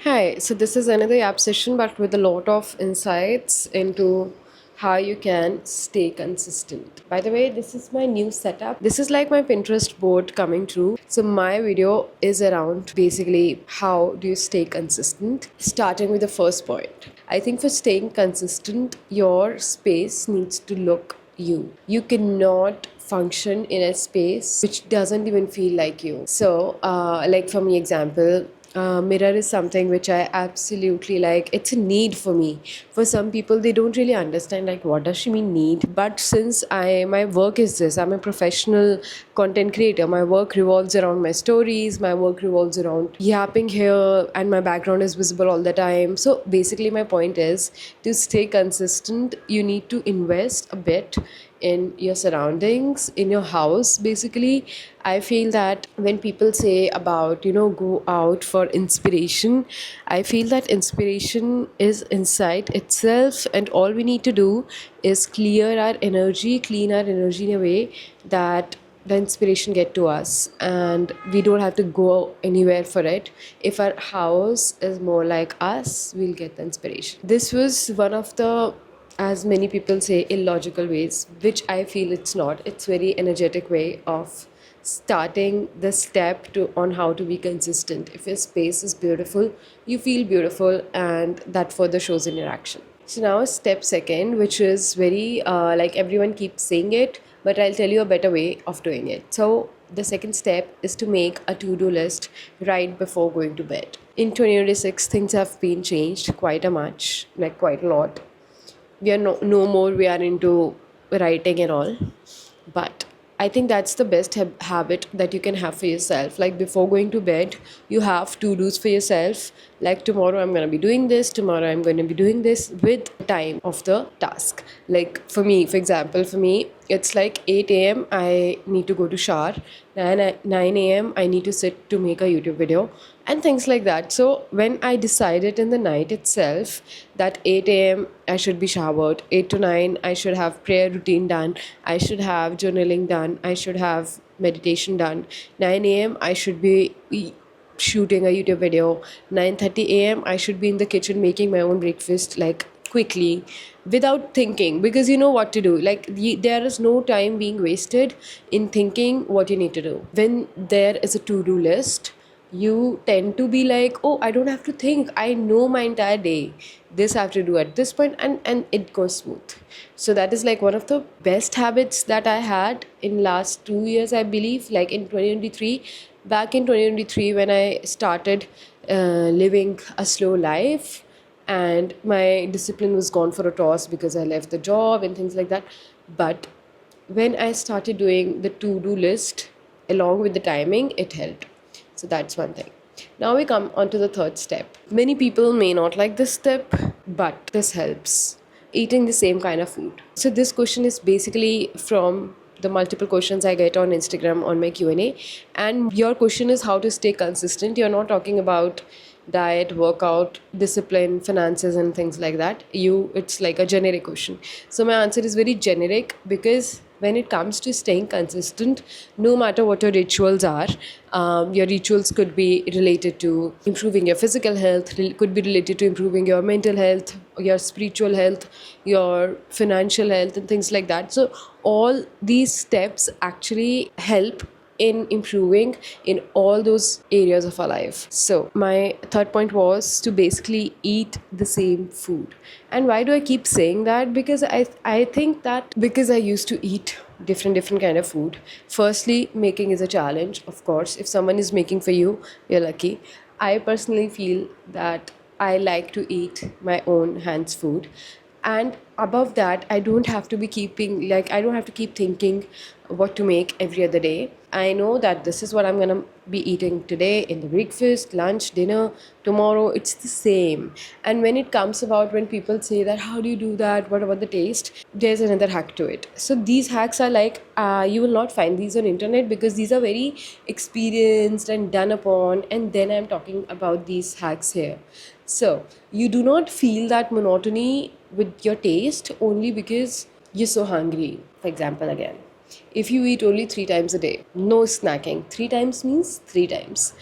Hi, so this is another app session, but with a lot of insights into how you can stay consistent. By the way, this is my new setup. This is like my Pinterest board coming true. So, my video is around basically how do you stay consistent, starting with the first point. I think for staying consistent, your space needs to look you. You cannot function in a space which doesn't even feel like you. So, like for me, example, mirror is something which I absolutely like. It's a need for me. For some people, they don't really understand like what does she mean need. But since my work is this, I'm a professional content creator. My work revolves around my stories. My work revolves around yapping here, and my background is visible all the time. So basically, my point is to stay consistent. You need to invest a bit in your surroundings, in your house. Basically, I feel that when people say about go out for inspiration, I feel that inspiration is inside itself, and all we need to do is clean our energy in a way that the inspiration get to us and we don't have to go anywhere for it. If our house is more like us, we'll get the inspiration. This was one of the, as many people say, illogical ways, which I feel it's not. It's very energetic way of starting the step to on how to be consistent. If your space is beautiful, you feel beautiful, and that further shows in your action. So now step second, which is very like everyone keeps saying it, but I'll tell you a better way of doing it. So the second step is to make a to-do list right before going to bed. In 2026, things have been changed quite a much, like quite a lot. We are no more we are into writing and all, but I think that's the best habit that you can have for yourself. Like before going to bed, you have to do's for yourself. Like tomorrow I'm going to be doing this, tomorrow I'm going to be doing this, with time of the task. Like for me, for example, for me it's like 8 a.m. I need to go to shower, 9 a.m. I need to sit to make a YouTube video, and things like that. So when I decided in the night itself that 8 a.m. I should be showered, 8 to 9 I should have prayer routine done, I should have journaling done, I should have meditation done, 9 a.m. I should be shooting a YouTube video, 9:30 a.m. I should be in the kitchen making my own breakfast, like quickly, without thinking, because you know what to do. Like there is no time being wasted in thinking what you need to do. When there is a to-do list, you tend to be like, oh, I don't have to think, I know my entire day, this I have to do at this point, and it goes smooth. So that is like one of the best habits that I had in last 2 years, I believe. Like in 2023, back in 2023 when I started living a slow life, and my discipline was gone for a toss because I left the job and things like that. But when I started doing the to-do list along with the timing, it helped. So that's one thing. Now we come on to the third step. Many people may not like this step, but this helps. Eating the same kind of food. So this question is basically from the multiple questions I get on Instagram on my Q&A. And your question is how to stay consistent. You're not talking about diet, workout, discipline, finances and things like that. It's like a generic question. So my answer is very generic, because when it comes to staying consistent, no matter what your rituals are, your rituals could be related to improving your physical health, could be related to improving your mental health, your spiritual health, your financial health and things like that. So all these steps actually help in improving in all those areas of our life. So my third point was to basically eat the same food. And why do I keep saying that? Because I think that because I used to eat different kind of food. Firstly, making is a challenge, of course. If someone is making for you, you're lucky. I personally feel that I like to eat my own hands food, and above that I don't have to be keeping, like I don't have to keep thinking what to make every other day. I know that this is what I'm gonna be eating today in the breakfast, lunch, dinner, tomorrow, it's the same. And when it comes about, when people say that how do you do that, what about the taste, there's another hack to it. So these hacks are like, you will not find these on internet, because these are very experienced and done upon, and then I'm talking about these hacks here. So you do not feel that monotony with your taste only because you're so hungry. For example, again, if you eat only 3 times a day, no snacking, 3 times means 3 times,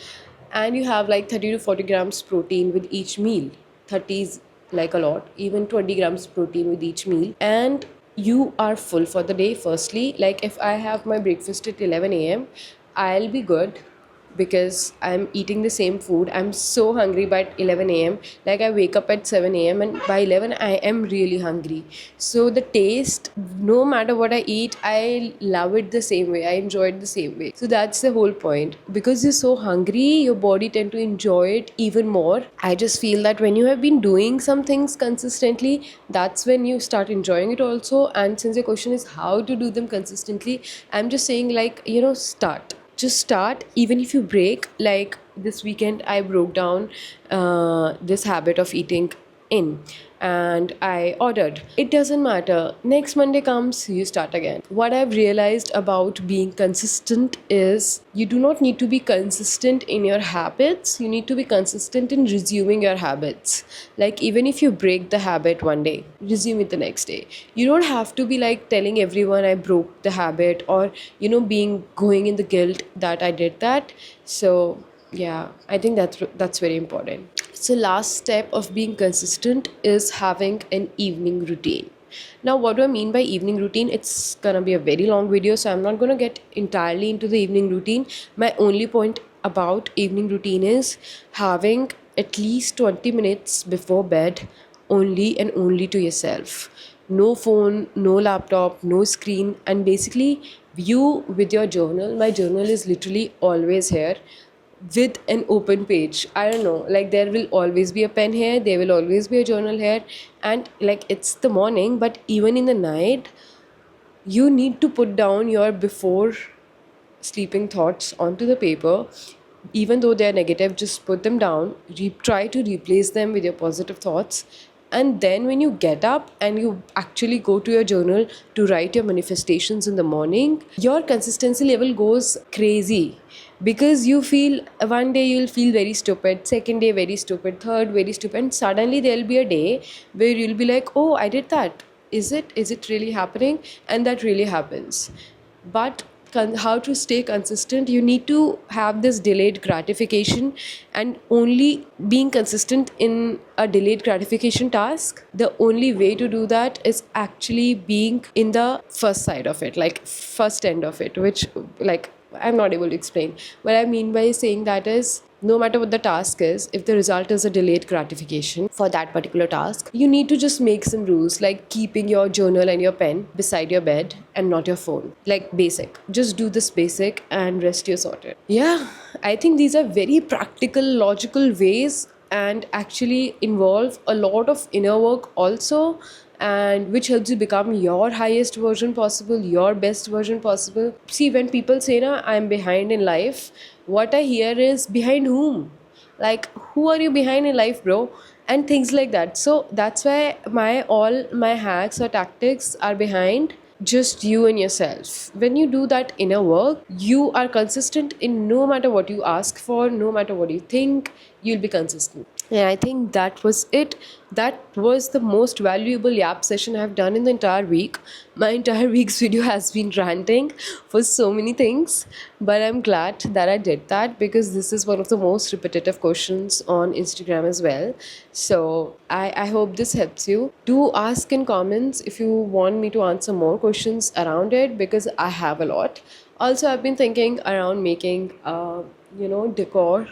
and you have like 30 to 40 grams protein with each meal. 30 is like a lot, even 20 grams protein with each meal, and you are full for the day. Firstly, like if I have my breakfast at 11 a.m., I'll be good because I'm eating the same food. I'm so hungry by 11 a.m. Like I wake up at 7 a.m. and by 11 I am really hungry. So the taste, no matter what I eat, I love it the same way. I enjoy it the same way. So that's the whole point. Because you're so hungry, your body tend to enjoy it even more. I just feel that when you have been doing some things consistently, that's when you start enjoying it also. And since your question is how to do them consistently, I'm just saying like, start, just start. Even if you break, like this weekend I broke down this habit of eating in, and I ordered. It doesn't matter, next Monday comes, you start again. What I've realized about being consistent is you do not need to be consistent in your habits, you need to be consistent in resuming your habits. Like even if you break the habit one day, resume it the next day. You don't have to be like telling everyone I broke the habit, or being going in the guilt that I did that. So yeah, I think that's very important. So last step of being consistent is having an evening routine. Now, what do I mean by evening routine? It's gonna be a very long video, so I'm not gonna get entirely into the evening routine. My only point about evening routine is having at least 20 minutes before bed, only and only to yourself. No phone, no laptop, no screen, and basically you with your journal. My journal is literally always here with an open page. I don't know, like there will always be a pen here, there will always be a journal here, and like it's the morning, but even in the night, you need to put down your before sleeping thoughts onto the paper. Even though they're negative, just put them down, try to replace them with your positive thoughts. And then when you get up and you actually go to your journal to write your manifestations in the morning, your consistency level goes crazy. Because you feel, one day you'll feel very stupid, second day very stupid, third very stupid, and suddenly there'll be a day where you'll be like, oh, I did that. Is it really happening? And that really happens. But how to stay consistent, you need to have this delayed gratification, and only being consistent in a delayed gratification task, the only way to do that is actually being in the first side of it, like first end of it, which like I'm not able to explain. What I mean by saying that is, no matter what the task is, if the result is a delayed gratification for that particular task, you need to just make some rules, like keeping your journal and your pen beside your bed and not your phone. Like basic. Just do this basic and rest you're sorted. Yeah, I think these are very practical, logical ways, and actually involve a lot of inner work also, and which helps you become your highest version possible, your best version possible. See, when people say na I'm behind in life, what I hear is, behind whom? Like, who are you behind in life, bro? And things like that. So that's why all my hacks or tactics are behind just you and yourself. When you do that inner work, you are consistent in no matter what you ask for, no matter what you think, you'll be consistent. And I think that was it. That was the most valuable yap session I've done in the entire week. My entire week's video has been ranting for so many things, but I'm glad that I did that because this is one of the most repetitive questions on Instagram as well. So I hope this helps you. Do ask in comments if you want me to answer more questions around it, because I have a lot. Also, I've been thinking around making decor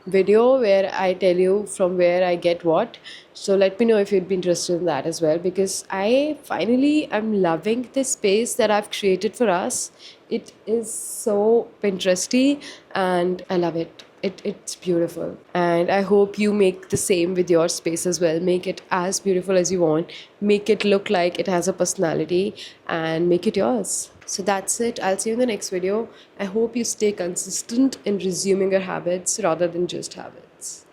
video where I tell you from where I get what. So let me know if you'd be interested in that as well, because I finally am loving this space that I've created for us. It is so Pinteresty and I love it. It's beautiful, and I hope you make the same with your space as well. Make it as beautiful as you want, make it look like it has a personality, and make it yours. So that's it. I'll see you in the next video. I hope you stay consistent in resuming your habits rather than just habits.